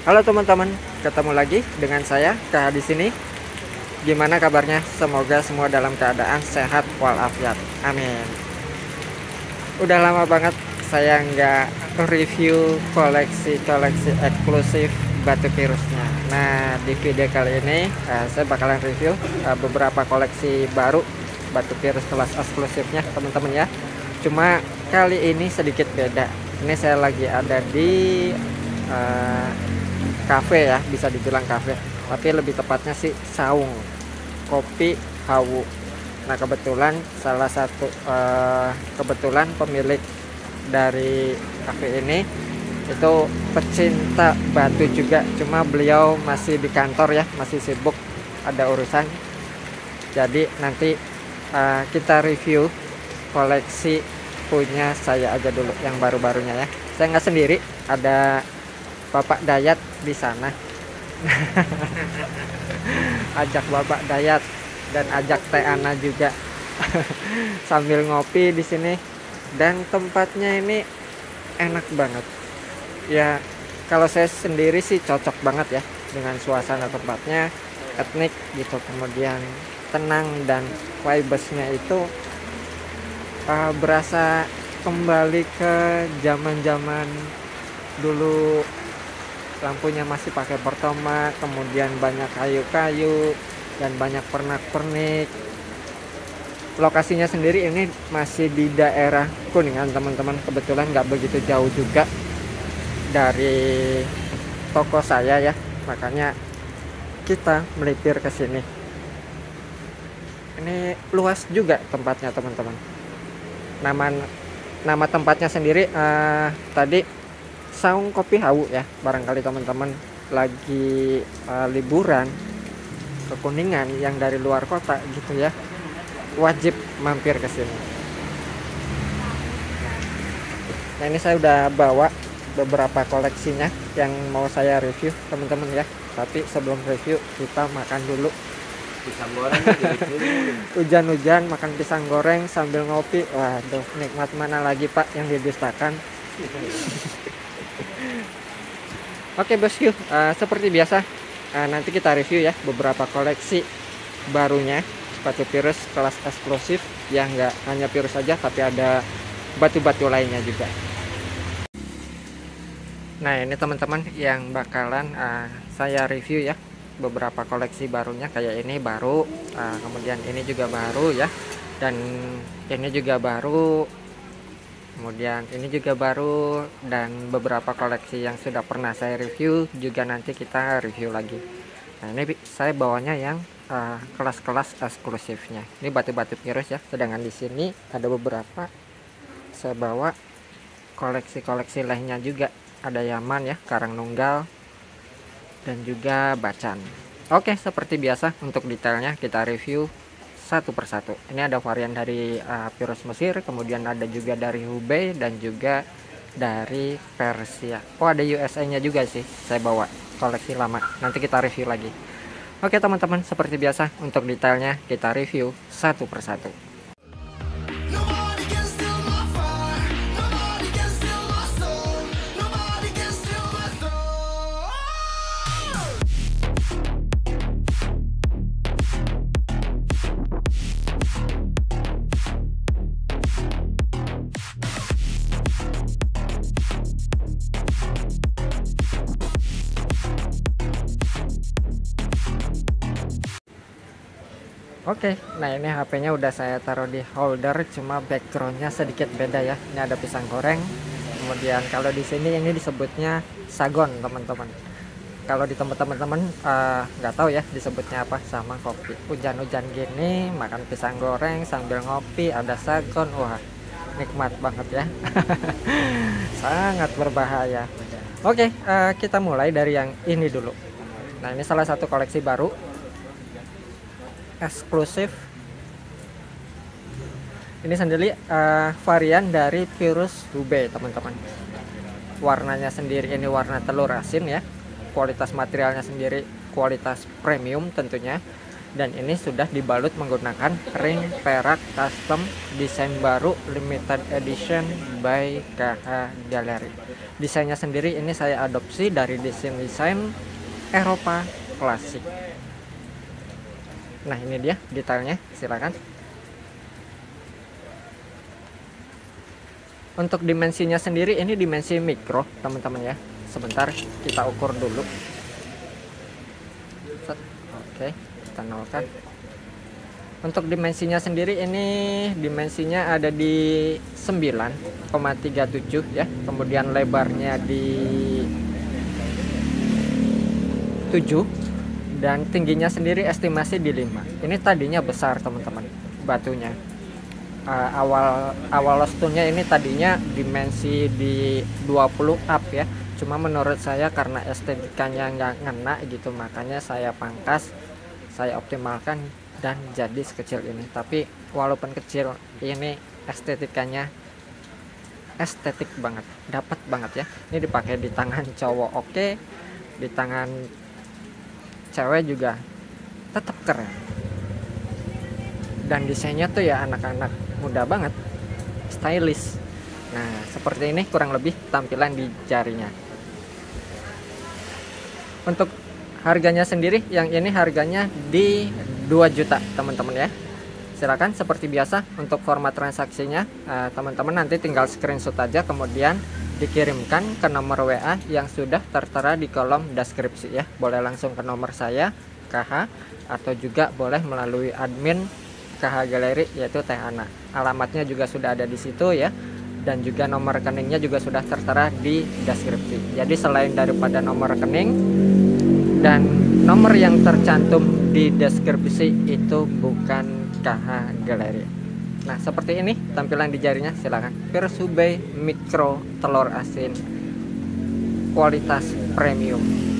Halo teman-teman, ketemu lagi dengan saya KH di sini. Gimana kabarnya? Semoga semua dalam keadaan sehat walafiat. Amin. Udah lama banget saya nggak review koleksi-koleksi eksklusif batu virusnya. Nah, di video kali ini saya bakalan review beberapa koleksi baru batu virus kelas eksklusifnya teman-teman ya. Cuma kali ini sedikit beda. Ini saya lagi ada di kafe ya, bisa dibilang kafe, tapi lebih tepatnya sih saung kopi Hawu. Nah kebetulan salah satu kebetulan pemilik dari kafe ini itu pecinta batu juga, cuma beliau masih di kantor ya, masih sibuk ada urusan. Jadi nanti kita review koleksi punya saya aja dulu yang baru-barunya ya. Saya nggak sendiri, ada Bapak Dayat di sana. Ajak Bapak Dayat dan ajak Teh Ana juga sambil ngopi di sini. Dan tempatnya ini enak banget ya, kalau saya sendiri sih cocok banget ya dengan suasana tempatnya, etnik gitu, kemudian tenang, dan vibesnya itu berasa kembali ke zaman-zaman dulu. Lampunya masih pakai pertama, kemudian banyak kayu-kayu dan banyak pernak-pernik. Lokasinya sendiri ini masih di daerah Kuningan teman-teman, kebetulan nggak begitu jauh juga dari toko saya ya, makanya kita melipir ke sini. Ini luas juga tempatnya teman-teman. Nama tempatnya sendiri tadi Saung Kopi Hawu ya. Barangkali teman-teman lagi liburan ke Kuningan yang dari luar kota gitu ya, wajib mampir ke sini. Nah ini saya udah bawa beberapa koleksinya yang mau saya review teman-teman ya. Tapi sebelum review kita makan dulu. Pisang goreng Hujan-hujan makan pisang goreng sambil ngopi. Waduh, nikmat mana lagi Pak yang didustakan. Oke bosku, seperti biasa nanti kita review ya beberapa koleksi barunya batu virus kelas eksklusif, yang nggak hanya virus saja tapi ada batu-batu lainnya juga. Nah ini teman-teman yang bakalan saya review ya, beberapa koleksi barunya. Kayak ini baru, kemudian ini juga baru ya, dan ini juga baru, kemudian ini juga baru, dan beberapa koleksi yang sudah pernah saya review juga nanti kita review lagi. Nah ini saya bawanya yang kelas-kelas eksklusifnya. Ini batu-batu virus ya, sedangkan di sini ada beberapa saya bawa koleksi-koleksi lainnya juga. Ada Yaman ya, Karang Nunggal, dan juga Bacan. Oke, seperti biasa untuk detailnya kita review satu persatu. Ini ada varian dari virus Mesir, kemudian ada juga dari Hubei, dan juga dari Persia. Oh ada USA nya juga sih, saya bawa koleksi lama, nanti kita review lagi. Oke teman-teman, seperti biasa untuk detailnya kita review satu persatu. Oke, nah ini HP-nya udah saya taruh di holder, cuma backgroundnya sedikit beda ya. Ini ada pisang goreng, kemudian kalau di sini ini disebutnya sagon teman-teman. Kalau di tempat teman-teman nggak tahu ya disebutnya apa, sama kopi. Hujan-hujan gini makan pisang goreng sambil ngopi, ada sagon, wah nikmat banget ya. Sangat berbahaya. Oke, kita mulai dari yang ini dulu. Nah ini salah satu koleksi baru eksklusif. Ini sendiri varian dari virus Hubei teman-teman. Warnanya sendiri ini warna telur asin ya. Kualitas materialnya sendiri kualitas premium tentunya. dan ini sudah dibalut menggunakan ring perak custom desain baru limited edition by KH Gallery. Desainnya sendiri ini saya adopsi dari desain Eropa klasik. Nah, ini dia detailnya, silakan. Untuk dimensinya sendiri ini dimensi mikro teman-teman ya. Sebentar kita ukur dulu. Oke, kita nolkan. Untuk dimensinya sendiri ini dimensinya ada di 9,37 ya. Kemudian lebarnya di 7 dan tingginya sendiri estimasi di 5. Ini tadinya besar teman-teman batunya. Awal lostunnya ini tadinya dimensi di 20 up ya. Cuma menurut saya karena estetikanya nggak ngena gitu, makanya saya pangkas, saya optimalkan dan jadi sekecil ini. Tapi walaupun kecil, ini estetikanya estetik banget, dapat banget ya. Ini dipakai di tangan cowok oke, di tangan cewek juga tetap keren. Dan desainnya tuh ya anak-anak muda banget, stylish. Nah, seperti ini kurang lebih tampilan di jarinya. Untuk harganya sendiri, yang ini harganya di 2 juta teman-teman ya. Silakan seperti biasa untuk format transaksinya teman-teman nanti tinggal screenshot aja, kemudian dikirimkan ke nomor WA yang sudah tertera di kolom deskripsi ya. Boleh langsung ke nomor saya KH, atau juga boleh melalui admin KH Gallery yaitu Teh Ana. Alamatnya juga sudah ada di situ ya, dan juga nomor rekeningnya juga sudah tertera di deskripsi. Jadi selain daripada nomor rekening dan nomor yang tercantum di deskripsi itu bukan KH Gallery. Nah, seperti ini tampilan di jarinya, silakan. Persubay Mikro telur asin kualitas premium.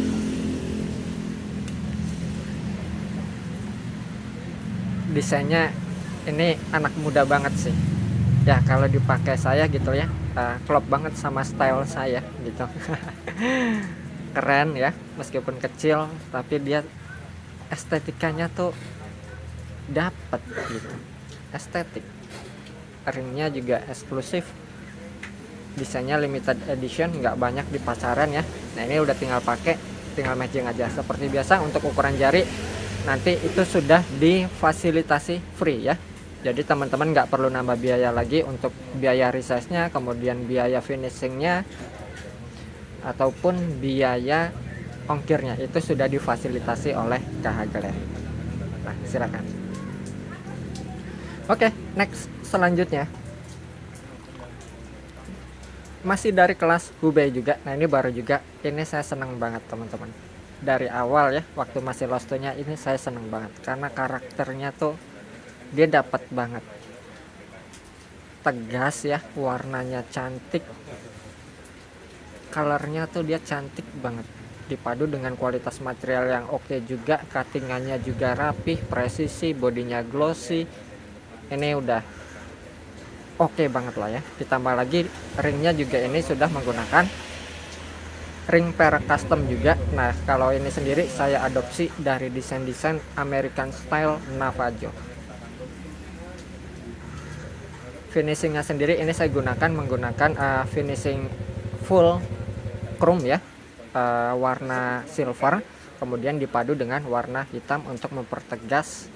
Desainnya ini anak muda banget sih ya, kalau dipakai saya gitu ya, klop banget sama style saya gitu. Keren ya, meskipun kecil tapi dia estetikanya tuh dapet gitu, estetik. Ringnya juga eksklusif, desainnya limited edition, nggak banyak di pasaran ya. Nah, ini udah tinggal pakai, tinggal matching aja seperti biasa. Untuk ukuran jari nanti itu sudah difasilitasi free ya, jadi teman-teman nggak perlu nambah biaya lagi untuk biaya resize-nya, kemudian biaya finishingnya ataupun biaya ongkirnya, itu sudah difasilitasi oleh KH Gallery. Nah, silakan. Oke, next selanjutnya masih dari kelas Hubei juga. Nah, ini baru juga, ini saya seneng banget teman-teman. Dari awal ya, waktu masih lostonya ini saya seneng banget karena karakternya tuh dia dapat banget, tegas ya, warnanya cantik, colornya tuh dia cantik banget, dipadu dengan kualitas material yang oke juga, cuttingannya juga rapih, presisi, bodinya glossy. Ini udah oke banget lah ya. Ditambah lagi ringnya juga ini sudah menggunakan ring perak custom juga. Nah, kalau ini sendiri saya adopsi dari desain-desain American style Navajo. Finishingnya sendiri ini saya menggunakan finishing full chrome ya, warna silver, kemudian dipadu dengan warna hitam untuk mempertegas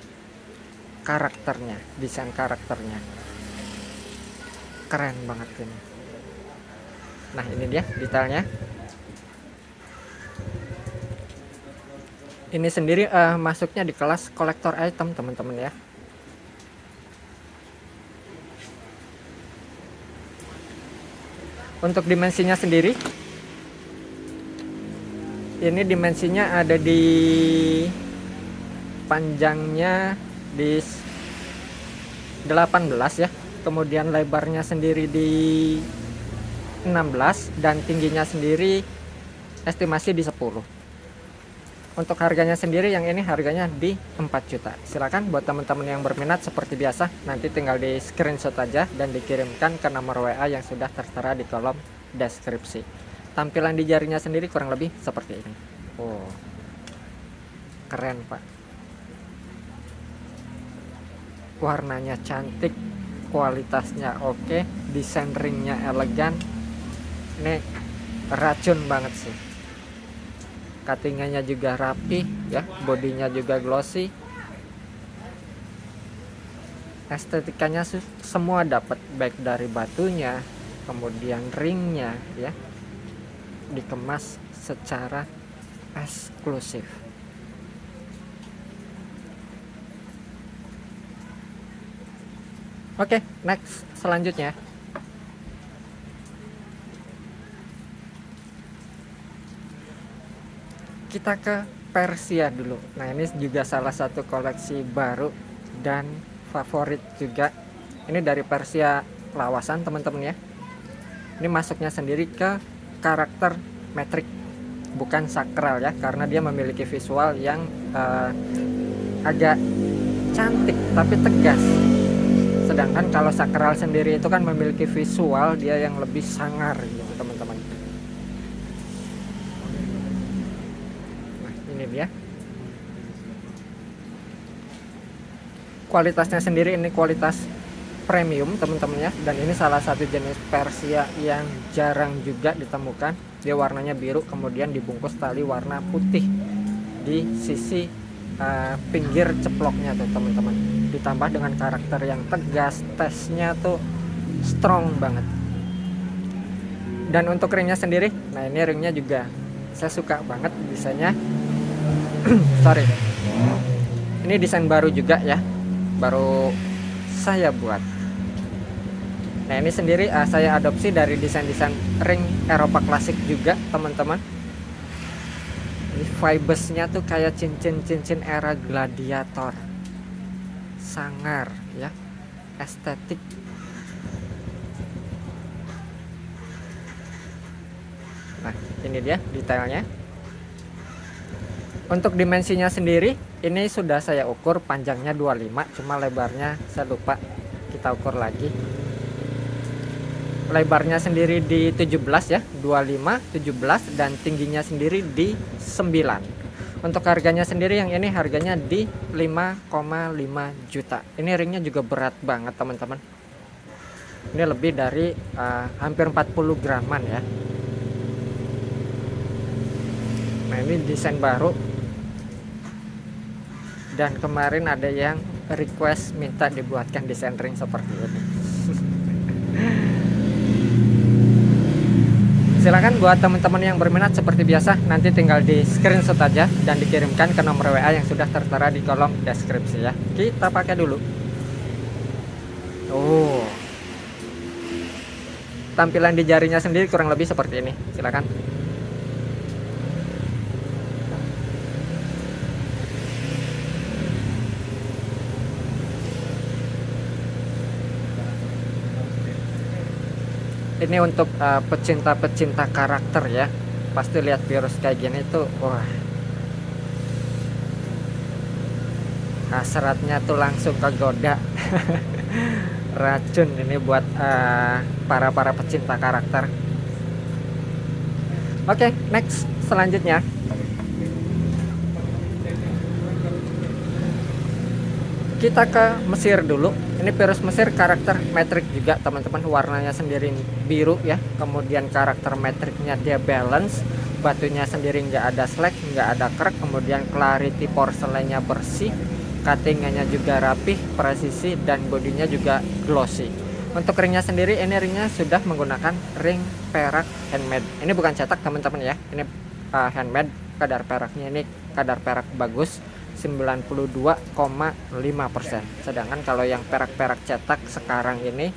karakternya, desain karakternya. Keren banget ini. Nah, ini dia detailnya. Ini sendiri masuknya di kelas kolektor item teman-teman ya. Untuk dimensinya sendiri, ini dimensinya ada di panjangnya di 18 ya, kemudian lebarnya sendiri di 16 dan tingginya sendiri estimasi di 10. Untuk harganya sendiri yang ini harganya di 4 juta. Silakan buat teman-teman yang berminat seperti biasa, nanti tinggal di screenshot aja dan dikirimkan ke nomor WA yang sudah tertera di kolom deskripsi. Tampilan di jarinya sendiri kurang lebih seperti ini. Oh, keren Pak. warnanya cantik, kualitasnya oke, desain ringnya elegan. Ini racun banget sih. Cuttingannya juga rapi ya, bodinya juga glossy. Estetikanya semua dapat, baik dari batunya, kemudian ringnya ya, dikemas secara eksklusif. Oke, next selanjutnya kita ke Persia dulu. Nah, ini juga salah satu koleksi baru dan favorit juga. Ini dari Persia lawasan, teman-teman ya. Ini masuknya sendiri ke karakter metrik, bukan sakral ya, karena dia memiliki visual yang agak cantik tapi tegas. Sedangkan kalau sakral sendiri itu kan memiliki visual dia yang lebih sangar gitu, teman-teman. Ini dia kualitasnya sendiri, ini kualitas premium teman-teman ya, dan ini salah satu jenis Persia yang jarang juga ditemukan. Dia warnanya biru, kemudian dibungkus tali warna putih di sisi pinggir ceploknya tuh teman-teman, ditambah dengan karakter yang tegas, tesnya tuh strong banget. Dan untuk ringnya sendiri, nah ini ringnya juga saya suka banget desainnya. Sorry, ini desain baru juga ya, baru saya buat. Nah ini sendiri saya adopsi dari desain-desain ring Eropa klasik juga teman-teman. Ini vibesnya tuh kayak cincin-cincin era gladiator, sangar ya, estetik. Nah ini dia detailnya. Untuk dimensinya sendiri, ini sudah saya ukur, panjangnya 25, cuma lebarnya saya lupa, kita ukur lagi. Lebarnya sendiri di 17 ya, 25, 17, dan tingginya sendiri di 9. Untuk harganya sendiri yang ini harganya di 5,5 juta. Ini ringnya juga berat banget teman-teman. Ini lebih dari hampir 40 graman ya. Nah ini desain baru. Dan kemarin ada yang request minta dibuatkan desain ring seperti ini. Silakan buat teman-teman yang berminat seperti biasa, nanti tinggal di screenshot aja dan dikirimkan ke nomor WA yang sudah tertera di kolom deskripsi ya. Kita pakai dulu. Oh, tampilan di jarinya sendiri kurang lebih seperti ini. Silakan. Ini untuk pecinta-pecinta karakter ya, pasti lihat virus kayak gini tuh, wah, hasratnya tuh langsung kegoda. Racun ini buat para pecinta karakter. Oke, next selanjutnya kita ke Mesir dulu. Ini virus Mesir karakter metrik juga teman-teman, warnanya sendiri biru ya, kemudian karakter metriknya dia balance, batunya sendiri nggak ada slack, nggak ada crack, kemudian clarity porselennya bersih, cuttingannya juga rapih, presisi, dan bodinya juga glossy. Untuk ringnya sendiri, ini ringnya sudah menggunakan ring perak handmade. Ini bukan cetak teman-teman ya, ini handmade. Kadar peraknya ini kadar perak bagus, 92,5%. Sedangkan kalau yang perak-perak cetak sekarang ini,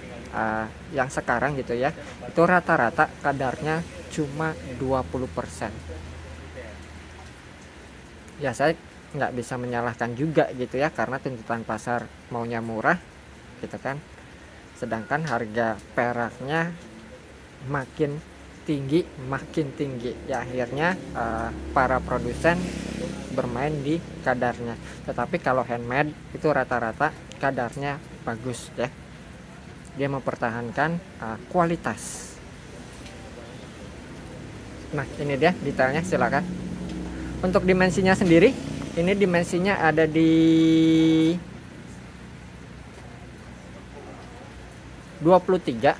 yang sekarang gitu ya, itu rata-rata kadarnya cuma 20%. Ya saya nggak bisa menyalahkan juga gitu ya, karena tuntutan pasar maunya murah gitu kan. Sedangkan harga peraknya makin tinggi ya, akhirnya para produsen bermain di kadarnya. Tetapi kalau handmade itu rata-rata kadarnya bagus ya, dia mempertahankan kualitas. Nah ini dia detailnya, silakan. Untuk dimensinya sendiri, ini dimensinya ada di 23,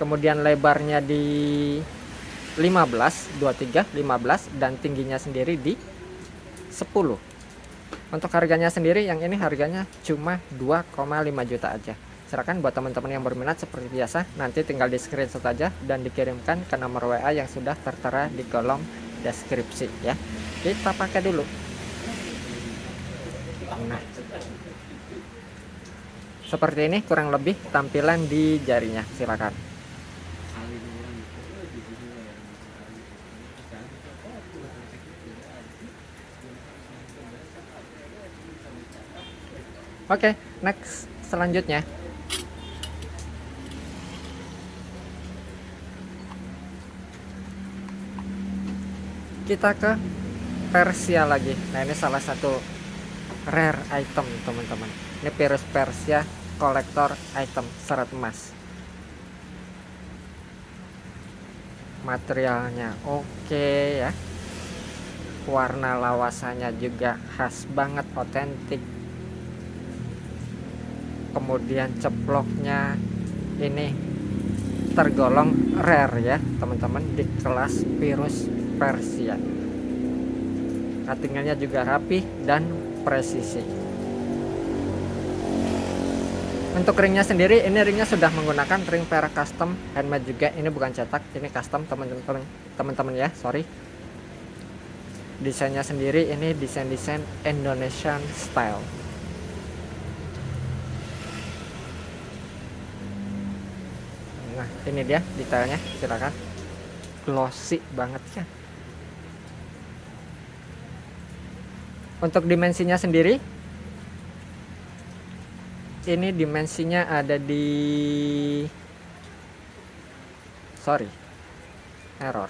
kemudian lebarnya di 15, 23, 15, dan tingginya sendiri di 10. Untuk harganya sendiri yang ini harganya cuma 2,5 juta aja. Silakan buat teman-teman yang berminat seperti biasa, nanti tinggal di screenshot aja dan dikirimkan ke nomor WA yang sudah tertera di kolom deskripsi ya. Kita pakai dulu. Nah, seperti ini kurang lebih tampilan di jarinya. Silakan. Oke, next selanjutnya kita ke Persia lagi. Nah, ini salah satu rare item teman-teman. Ini Virus Persia kolektor item serat emas. Materialnya oke ya, warna lawasannya juga khas banget, otentik. Kemudian ceploknya ini tergolong rare ya teman-teman, di kelas Virus Persia. Cuttingannya juga rapi dan presisi. Untuk ringnya sendiri, ini ringnya sudah menggunakan ring perak custom handmade juga. Ini bukan cetak, ini custom teman-teman ya, sorry. Desainnya sendiri ini desain Indonesian style. Nah, ini dia detailnya, silakan. Glossy banget ya. Untuk dimensinya sendiri, ini dimensinya ada di, sorry, error.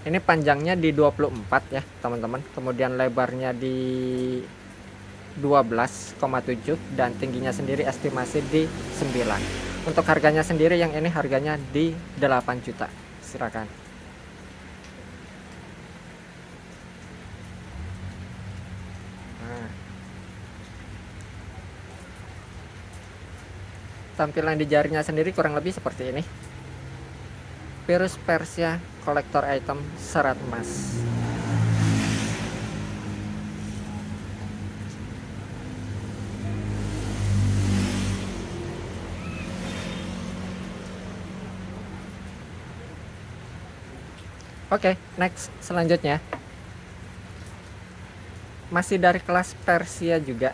Ini panjangnya di 24 ya teman-teman, kemudian lebarnya di 12,7 dan tingginya sendiri estimasi di 9. Untuk harganya sendiri yang ini harganya di 8 juta. Silakan. Nah, tampilan di jarinya sendiri kurang lebih seperti ini. Virus Persia kolektor item serat emas. Oke, next selanjutnya masih dari kelas Persia juga.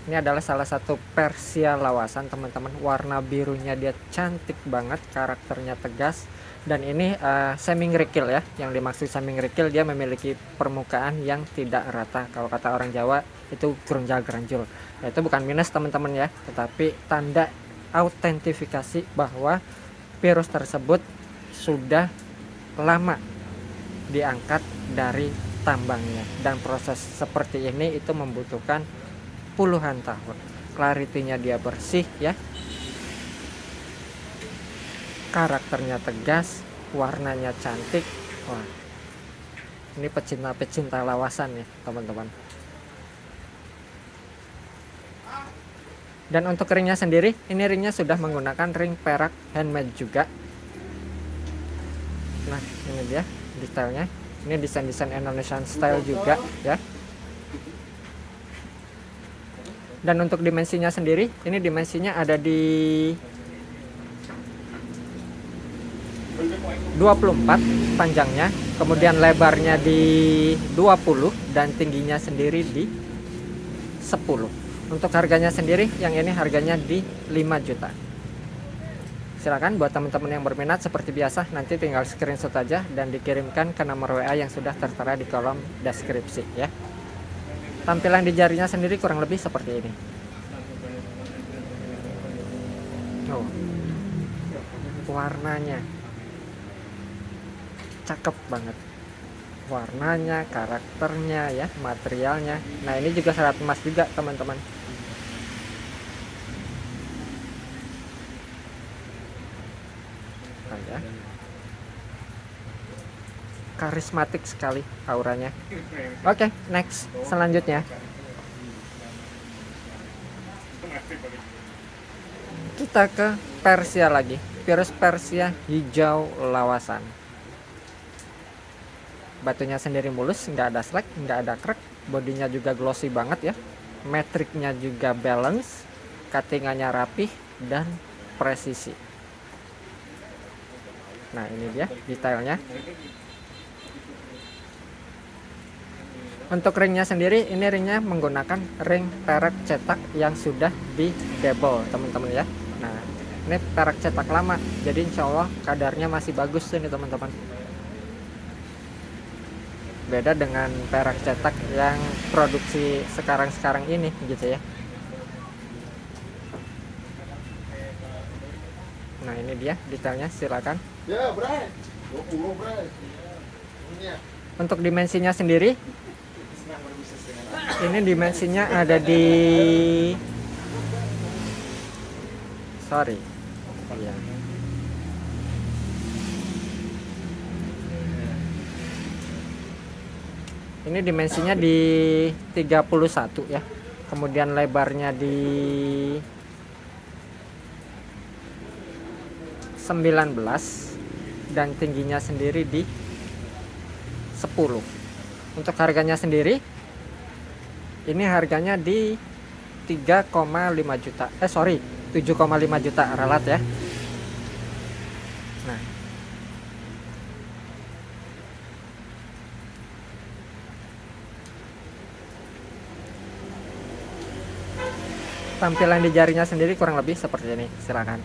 Ini adalah salah satu Persia lawasan teman-teman. Warna birunya dia cantik banget, karakternya tegas, dan ini semi ngerikil ya. Yang dimaksud semi ngerikil, dia memiliki permukaan yang tidak rata. Kalau kata orang Jawa itu grunjal-granjul. Nah, itu bukan minus teman-teman ya, tetapi tanda autentifikasi bahwa virus tersebut sudah lama diangkat dari tambangnya, dan proses seperti ini itu membutuhkan puluhan tahun. Clarity-nya dia bersih ya, karakternya tegas, warnanya cantik. Wah, ini pecinta lawasan ya teman-teman. Dan untuk ringnya sendiri, ini ringnya sudah menggunakan ring perak handmade juga. Nah, ini dia detailnya. Ini desain Indonesian style juga ya. Dan untuk dimensinya sendiri, ini dimensinya ada di 24 panjangnya, kemudian lebarnya di 20 dan tingginya sendiri di 10. Untuk harganya sendiri, yang ini harganya di 5 juta. Silakan buat teman-teman yang berminat seperti biasa, nanti tinggal screenshot aja dan dikirimkan ke nomor WA yang sudah tertera di kolom deskripsi ya. Tampilan di jarinya sendiri kurang lebih seperti ini. Oh, warnanya cakep banget. Warnanya, karakternya ya, materialnya. Nah, ini juga serat emas juga teman-teman. Ya. karismatik sekali auranya. Oke, next selanjutnya kita ke Persia lagi, virus Persia hijau lawasan. Batunya sendiri mulus, nggak ada slack, nggak ada crack, bodinya juga glossy banget ya, metriknya juga balance, cuttingannya rapih dan presisi. Nah ini dia detailnya. Untuk ringnya sendiri, ini ringnya menggunakan ring perak cetak yang sudah di double teman-teman ya. Nah ini perak cetak lama, jadi insya Allah kadarnya masih bagus ini teman-teman. Beda dengan perak cetak yang produksi sekarang ini gitu ya. Nah ini dia detailnya, silakan. Untuk dimensinya sendiri, ini dimensinya ada di ya. Ini dimensinya di 31 ya. Kemudian lebarnya di 19 dan tingginya sendiri di 10. Untuk harganya sendiri, ini harganya di 3,5 juta. 7,5 juta ralat ya. Nah, tampilan di jarinya sendiri kurang lebih seperti ini, silakan.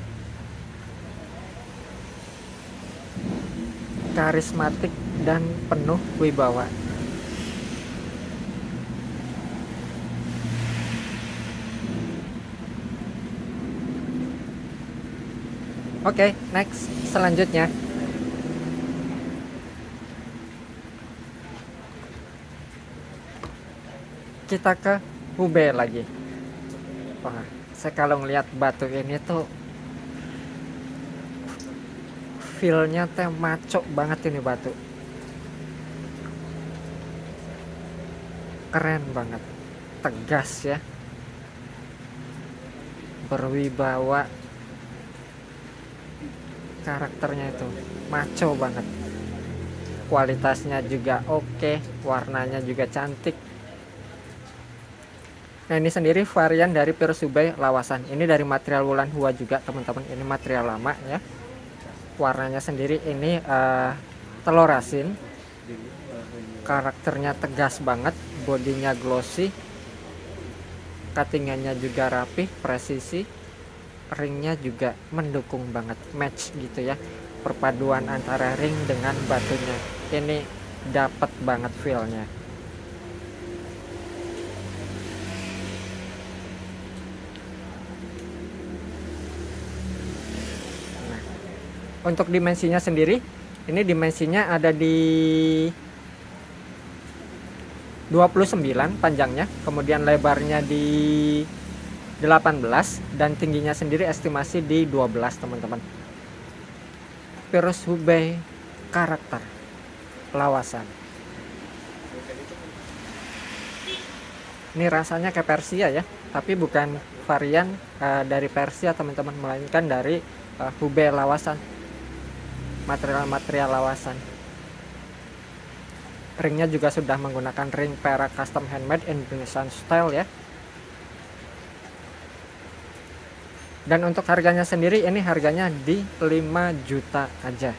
Karismatik dan penuh wibawa. Oke, next selanjutnya kita ke Hubei lagi. Wah, saya kalau ngelihat batu ini tuh feel-nya teh maco banget ini batu. Keren banget, tegas ya, berwibawa, karakternya itu maco banget, kualitasnya juga oke, warnanya juga cantik. Nah ini sendiri varian dari virus Hubei lawasan, ini dari material wulan hua juga teman-teman, ini material lama ya. Warnanya sendiri ini telur asin, karakternya tegas banget, bodinya glossy, cuttingannya juga rapi, presisi, ringnya juga mendukung banget, match gitu ya. Perpaduan antara ring dengan batunya ini dapat banget feelnya. Nah, untuk dimensinya sendiri, ini dimensinya ada di 29 panjangnya, kemudian lebarnya di 18 dan tingginya sendiri estimasi di 12 teman-teman. Virus Hubei karakter lawasan. Ini rasanya kayak Persia ya, tapi bukan varian dari Persia teman-teman, melainkan dari Hubei lawasan, material-material lawasan. Ringnya juga sudah menggunakan ring perak custom handmade Indonesian style ya. Dan untuk harganya sendiri, ini harganya di 5 juta aja.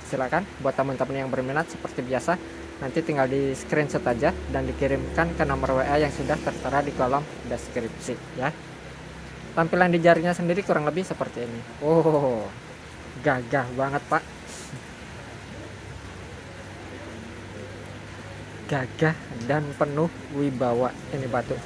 Silakan buat teman-teman yang berminat, seperti biasa nanti tinggal di screenshot aja dan dikirimkan ke nomor WA yang sudah tertera di kolom deskripsi ya. Tampilan di jarinya sendiri kurang lebih seperti ini. Oh, gagah banget pak, gagah dan penuh wibawa ini batu.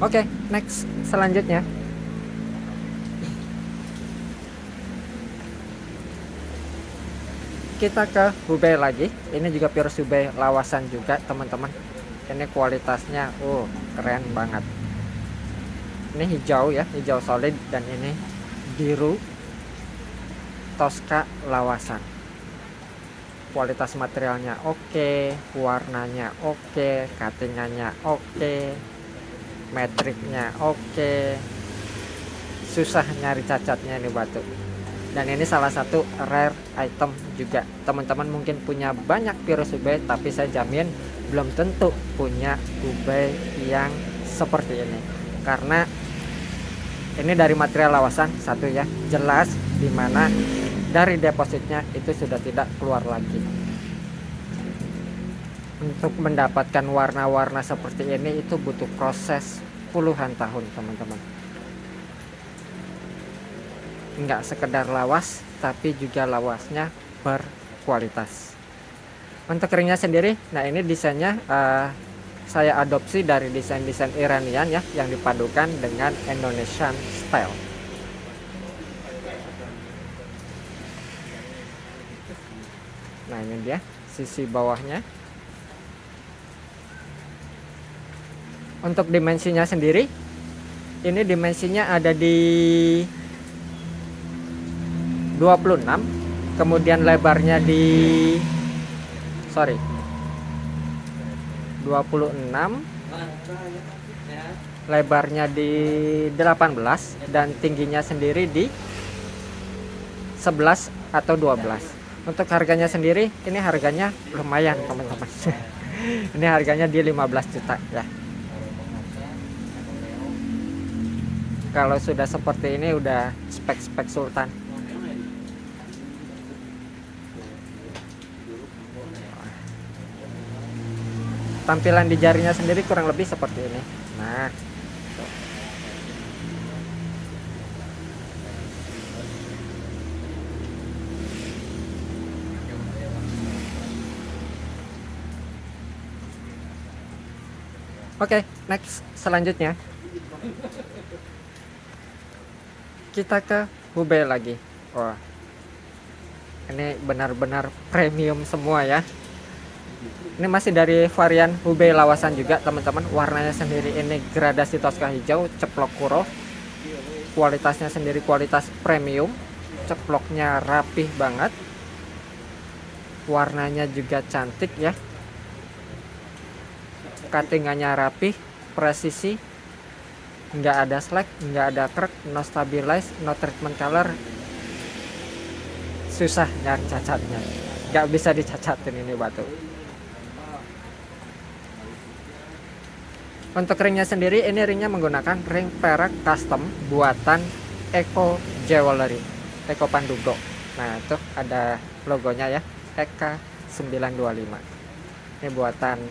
Oke, next selanjutnya kita ke Hubei lagi. Ini juga virus Hubei lawasan juga teman-teman. Ini kualitasnya keren banget. Ini hijau ya, hijau solid, dan ini biru Tosca lawasan. Kualitas materialnya oke, warnanya oke, cuttingannya oke, metriknya oke. Susah nyari cacatnya ini batu. Dan ini salah satu rare item juga. Teman-teman mungkin punya banyak virus ube, tapi saya jamin belum tentu punya ube yang seperti ini. Karena ini dari material lawasan satu ya, jelas dimana dari depositnya itu sudah tidak keluar lagi. Untuk mendapatkan warna-warna seperti ini itu butuh proses puluhan tahun teman-teman. Enggak sekedar lawas, tapi juga lawasnya berkualitas. Untuk ringnya sendiri, nah ini desainnya saya adopsi dari desain-desain Iranian ya, yang dipadukan dengan Indonesian style. Nah ini dia sisi bawahnya. Untuk dimensinya sendiri, ini dimensinya ada di 26, kemudian lebarnya di 26, lebarnya di 18, dan tingginya sendiri di 11 atau 12. Untuk harganya sendiri, ini harganya lumayan teman-teman. Ini harganya di 15 juta ya. Kalau sudah seperti ini udah spek-spek sultan. Tampilan di jarinya sendiri kurang lebih seperti ini. Nah, oke, next selanjutnya kita ke ube lagi. Wah, ini benar-benar premium semua ya. Ini masih dari varian ube lawasan juga teman-teman. Warnanya sendiri ini gradasi Tosca hijau, ceplok kuro. Kualitasnya sendiri kualitas premium, ceploknya rapih banget, warnanya juga cantik ya, cuttingannya rapih, presisi, nggak ada slack, nggak ada crack, no stabilize, no treatment color. Susah nyari cacatnya, nggak bisa dicacatin ini batu. Untuk ringnya sendiri, ini ringnya menggunakan ring perak custom buatan Eko Jewelry, Eko Pandugo. Nah itu ada logonya ya, EK 925. Ini buatan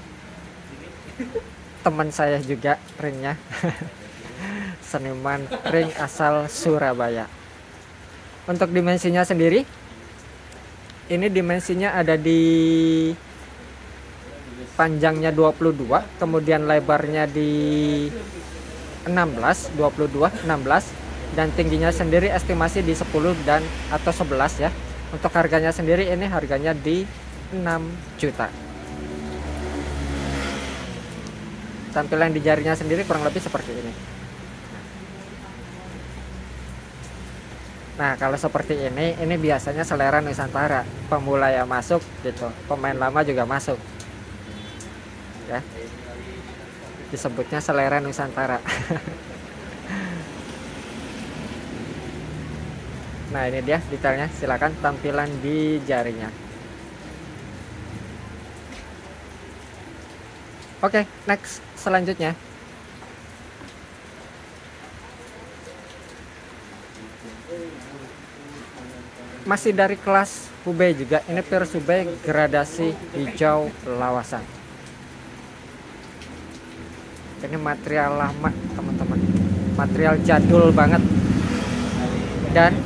teman saya juga ringnya. Seniman ring asal Surabaya. Untuk dimensinya sendiri, ini dimensinya ada di panjangnya 22, kemudian lebarnya di 16, 22, 16, dan tingginya sendiri estimasi di 10 dan atau 11 ya. Untuk harganya sendiri, ini harganya di 6 juta. Tampilan di jarinya sendiri kurang lebih seperti ini. Nah kalau seperti ini biasanya selera Nusantara, pemula yang masuk gitu, pemain lama juga masuk ya, disebutnya selera Nusantara. Nah ini dia detailnya, silakan tampilan di jarinya. Oke, next selanjutnya masih dari kelas ube juga. Ini virus ube gradasi hijau lawasan. Ini material lama teman-teman, material jadul banget. Dan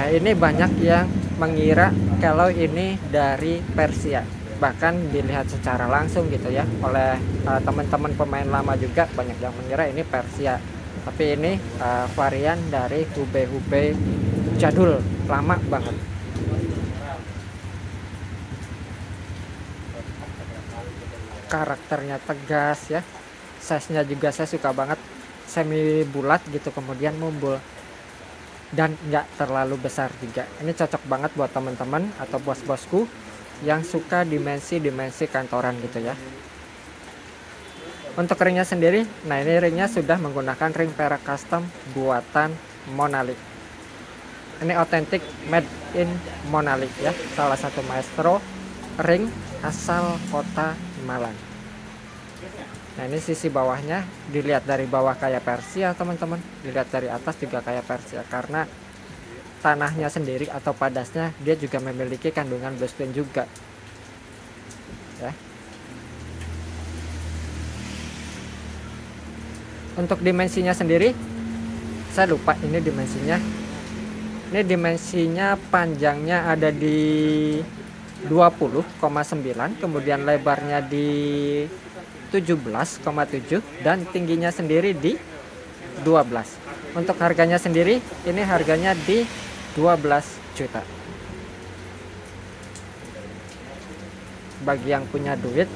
ini banyak yang mengira kalau ini dari Persia, bahkan dilihat secara langsung gitu ya oleh teman-teman pemain lama juga banyak yang mengira ini Persia, tapi ini varian dari ube-ube jadul lama banget. karakternya tegas ya. Size-nya juga saya suka banget, semi bulat gitu, kemudian mumbul dan nggak terlalu besar juga. Ini cocok banget buat teman-teman atau bos-bosku yang suka dimensi-dimensi kantoran gitu ya. Untuk ringnya sendiri, nah ini ringnya sudah menggunakan ring perak custom buatan Monali. Ini otentik made in Monali ya, salah satu maestro ring asal kota Malang. Nah ini sisi bawahnya, dilihat dari bawah kayak Persia teman-teman, dilihat dari atas juga kayak Persia, karena tanahnya sendiri atau padasnya dia juga memiliki kandungan bluestone juga ya. Untuk dimensinya sendiri saya lupa ini dimensinya. Ini dimensinya panjangnya ada di 20,9, kemudian lebarnya di 17,7 dan tingginya sendiri di 12. Untuk harganya sendiri ini harganya di 12 juta. Bagi yang punya duit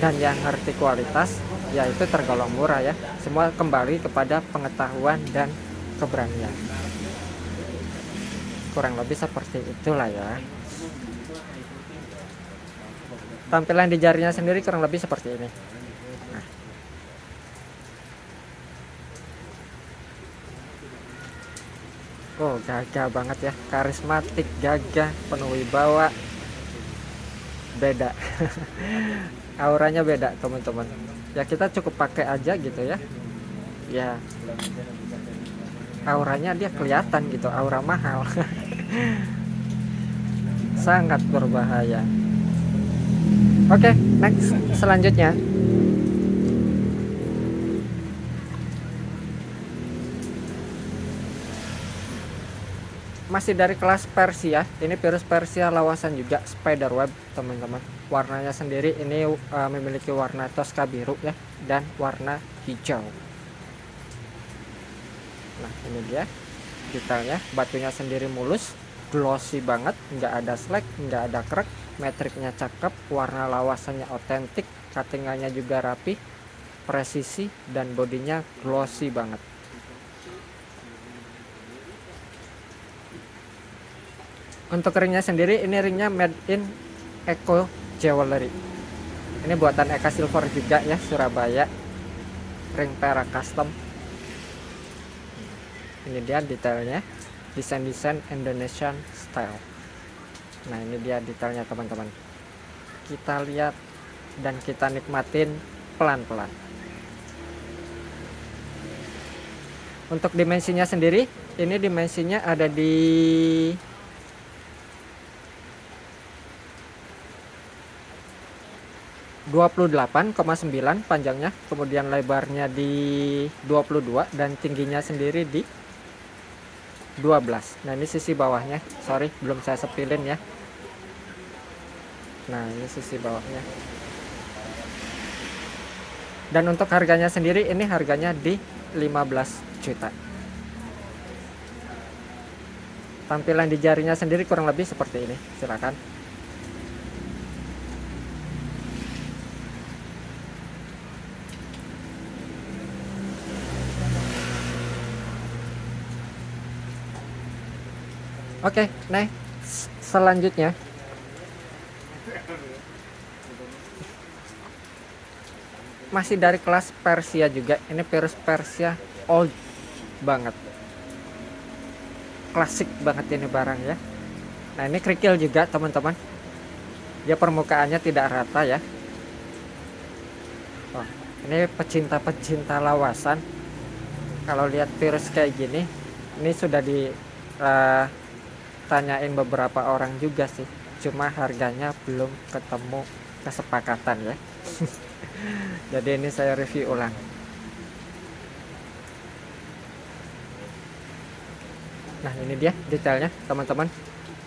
dan yang ngerti kualitas, yaitu tergolong murah ya. Semua kembali kepada pengetahuan dan keberanian. Kurang lebih seperti itulah ya. Tampilan di jarinya sendiri kurang lebih seperti ini. Nah. Oh, gagah banget ya, karismatik, gagah, penuh wibawa. Beda. Auranya beda teman-teman. Ya kita cukup pakai aja gitu ya. Ya. Auranya dia kelihatan gitu, aura mahal. Sangat berbahaya. Oke, next selanjutnya. Masih dari kelas Persia, ini virus Persia lawasan juga spiderweb teman-teman. Warnanya sendiri ini memiliki warna Tosca biru ya, dan warna hijau. Nah ini dia detailnya, batunya sendiri mulus, glossy banget, nggak ada slack, nggak ada krek, metriknya cakep, warna lawasannya otentik, cuttingannya juga rapi, presisi, dan bodinya glossy banget. Untuk ringnya sendiri, ini ringnya made in Eco Jewelry. Ini buatan Eka Silver juga ya, Surabaya. Ring perak custom. Ini dia detailnya, desain Indonesian style. Nah ini dia detailnya teman-teman. Kita lihat dan kita nikmatin pelan-pelan. Untuk dimensinya sendiri, ini dimensinya ada di 28,9 panjangnya, kemudian lebarnya di 22 dan tingginya sendiri di 12. Nah ini sisi bawahnya, sorry belum saya sepilin ya. Nah ini sisi bawahnya. Dan untuk harganya sendiri, ini harganya di 15 juta. Tampilan di jarinya sendiri kurang lebih seperti ini, silakan. Oke, next selanjutnya. Masih dari kelas Persia juga. Ini virus Persia old banget. Klasik banget ini barang ya. Nah, ini kerikil juga, teman-teman. Dia permukaannya tidak rata ya. Oh, ini pecinta-pecinta lawasan. Kalau lihat virus kayak gini, ini sudah di tanyain beberapa orang juga sih, cuma harganya belum ketemu kesepakatan ya. Jadi ini saya review ulang. Nah ini dia detailnya teman-teman,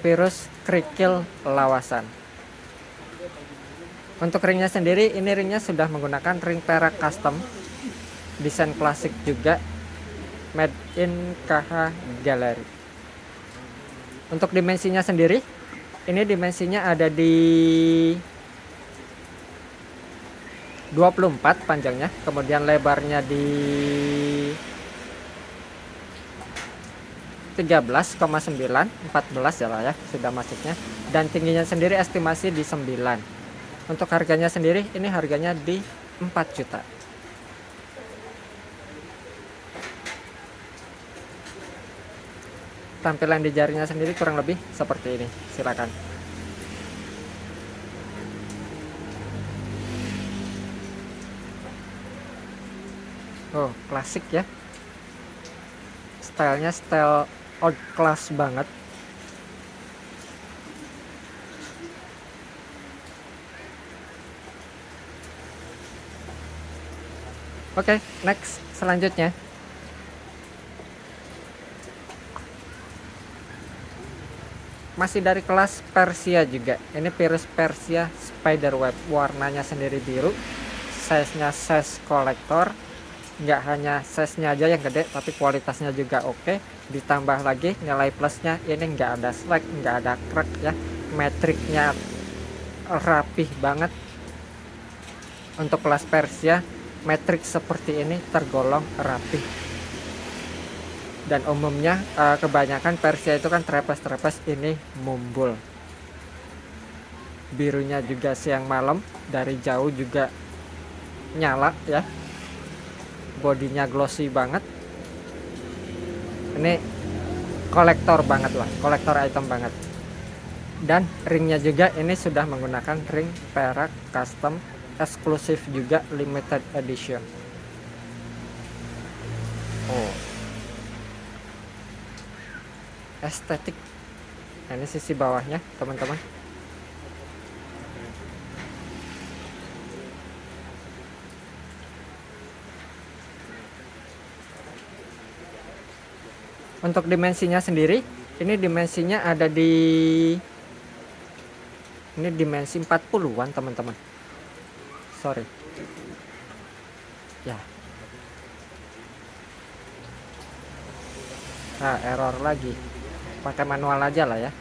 virus kerikil lawasan. Untuk ringnya sendiri, ini ringnya sudah menggunakan ring perak custom, desain klasik juga, made in KH Gallery. Untuk dimensinya sendiri, ini dimensinya ada di 24 panjangnya, kemudian lebarnya di 13,9, 14 ya lah ya sudah masuknya, dan tingginya sendiri estimasi di 9. Untuk harganya sendiri ini harganya di 4 juta. Tampilan di jarinya sendiri kurang lebih seperti ini, silakan. Oh, klasik ya. Stylenya style old class banget. Oke, next selanjutnya. Masih dari kelas Persia juga. Ini Pirus Persia Spiderweb, warnanya sendiri biru. Size-nya size kolektor. Nggak hanya size-nya aja yang gede, tapi kualitasnya juga oke. Ditambah lagi nilai plusnya, ini nggak ada slack, nggak ada crack ya. Metriknya rapih banget. Untuk kelas Persia, metrik seperti ini tergolong rapih. Dan umumnya kebanyakan Persia itu kan trepes-trepes, ini mumbul. Birunya juga siang malam, dari jauh juga nyala ya. Bodinya glossy banget. Ini kolektor banget lah, kolektor item banget. Dan ringnya juga ini sudah menggunakan ring perak custom eksklusif juga, limited edition. Oh, estetik. Nah, ini sisi bawahnya teman-teman. Untuk dimensinya sendiri, ini dimensinya ada di, ini dimensi 40-an teman-teman. Sorry ya. Nah, error lagi. Pakai manual aja lah ya.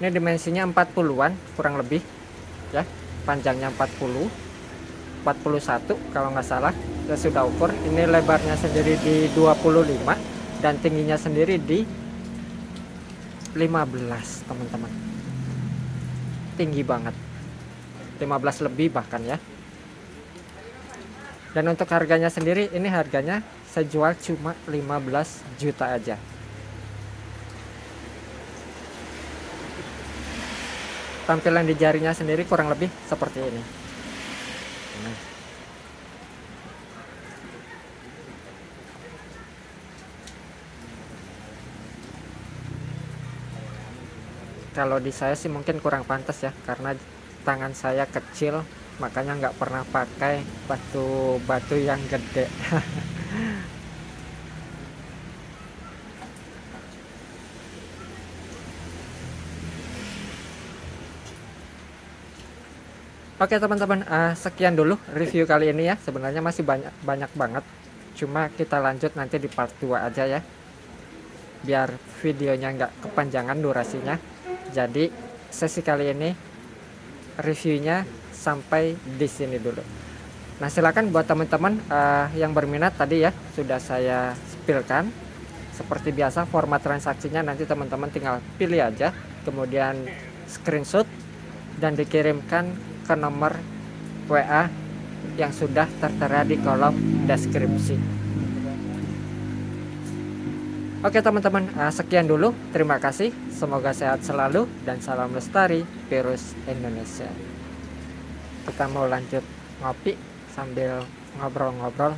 Ini dimensinya 40-an kurang lebih ya. Panjangnya 40, 41 kalau nggak salah. Saya sudah ukur. Ini lebarnya sendiri di 25 dan tingginya sendiri di 15 teman-teman. Tinggi banget, 15 lebih bahkan ya. Dan untuk harganya sendiri, ini harganya saya jual cuma 15 juta aja. Tampilan di jarinya sendiri kurang lebih seperti ini. Nah, kalau di saya sih mungkin kurang pantas ya, karena tangan saya kecil, makanya nggak pernah pakai batu-batu yang gede. Oke teman-teman, sekian dulu review kali ini ya. Sebenarnya masih banyak banget, cuma kita lanjut nanti di part 2 aja ya, biar videonya nggak kepanjangan durasinya. Jadi sesi kali ini reviewnya sampai di sini dulu. Nah, silakan buat teman-teman yang berminat, tadi ya sudah saya spillkan. Seperti biasa, format transaksinya nanti teman-teman tinggal pilih aja, kemudian screenshot dan dikirimkan ke nomor WA yang sudah tertera di kolom deskripsi. Oke teman-teman, sekian dulu. Terima kasih. Semoga sehat selalu dan salam lestari Pirus Indonesia. Kita mau lanjut ngopi sambil ngobrol-ngobrol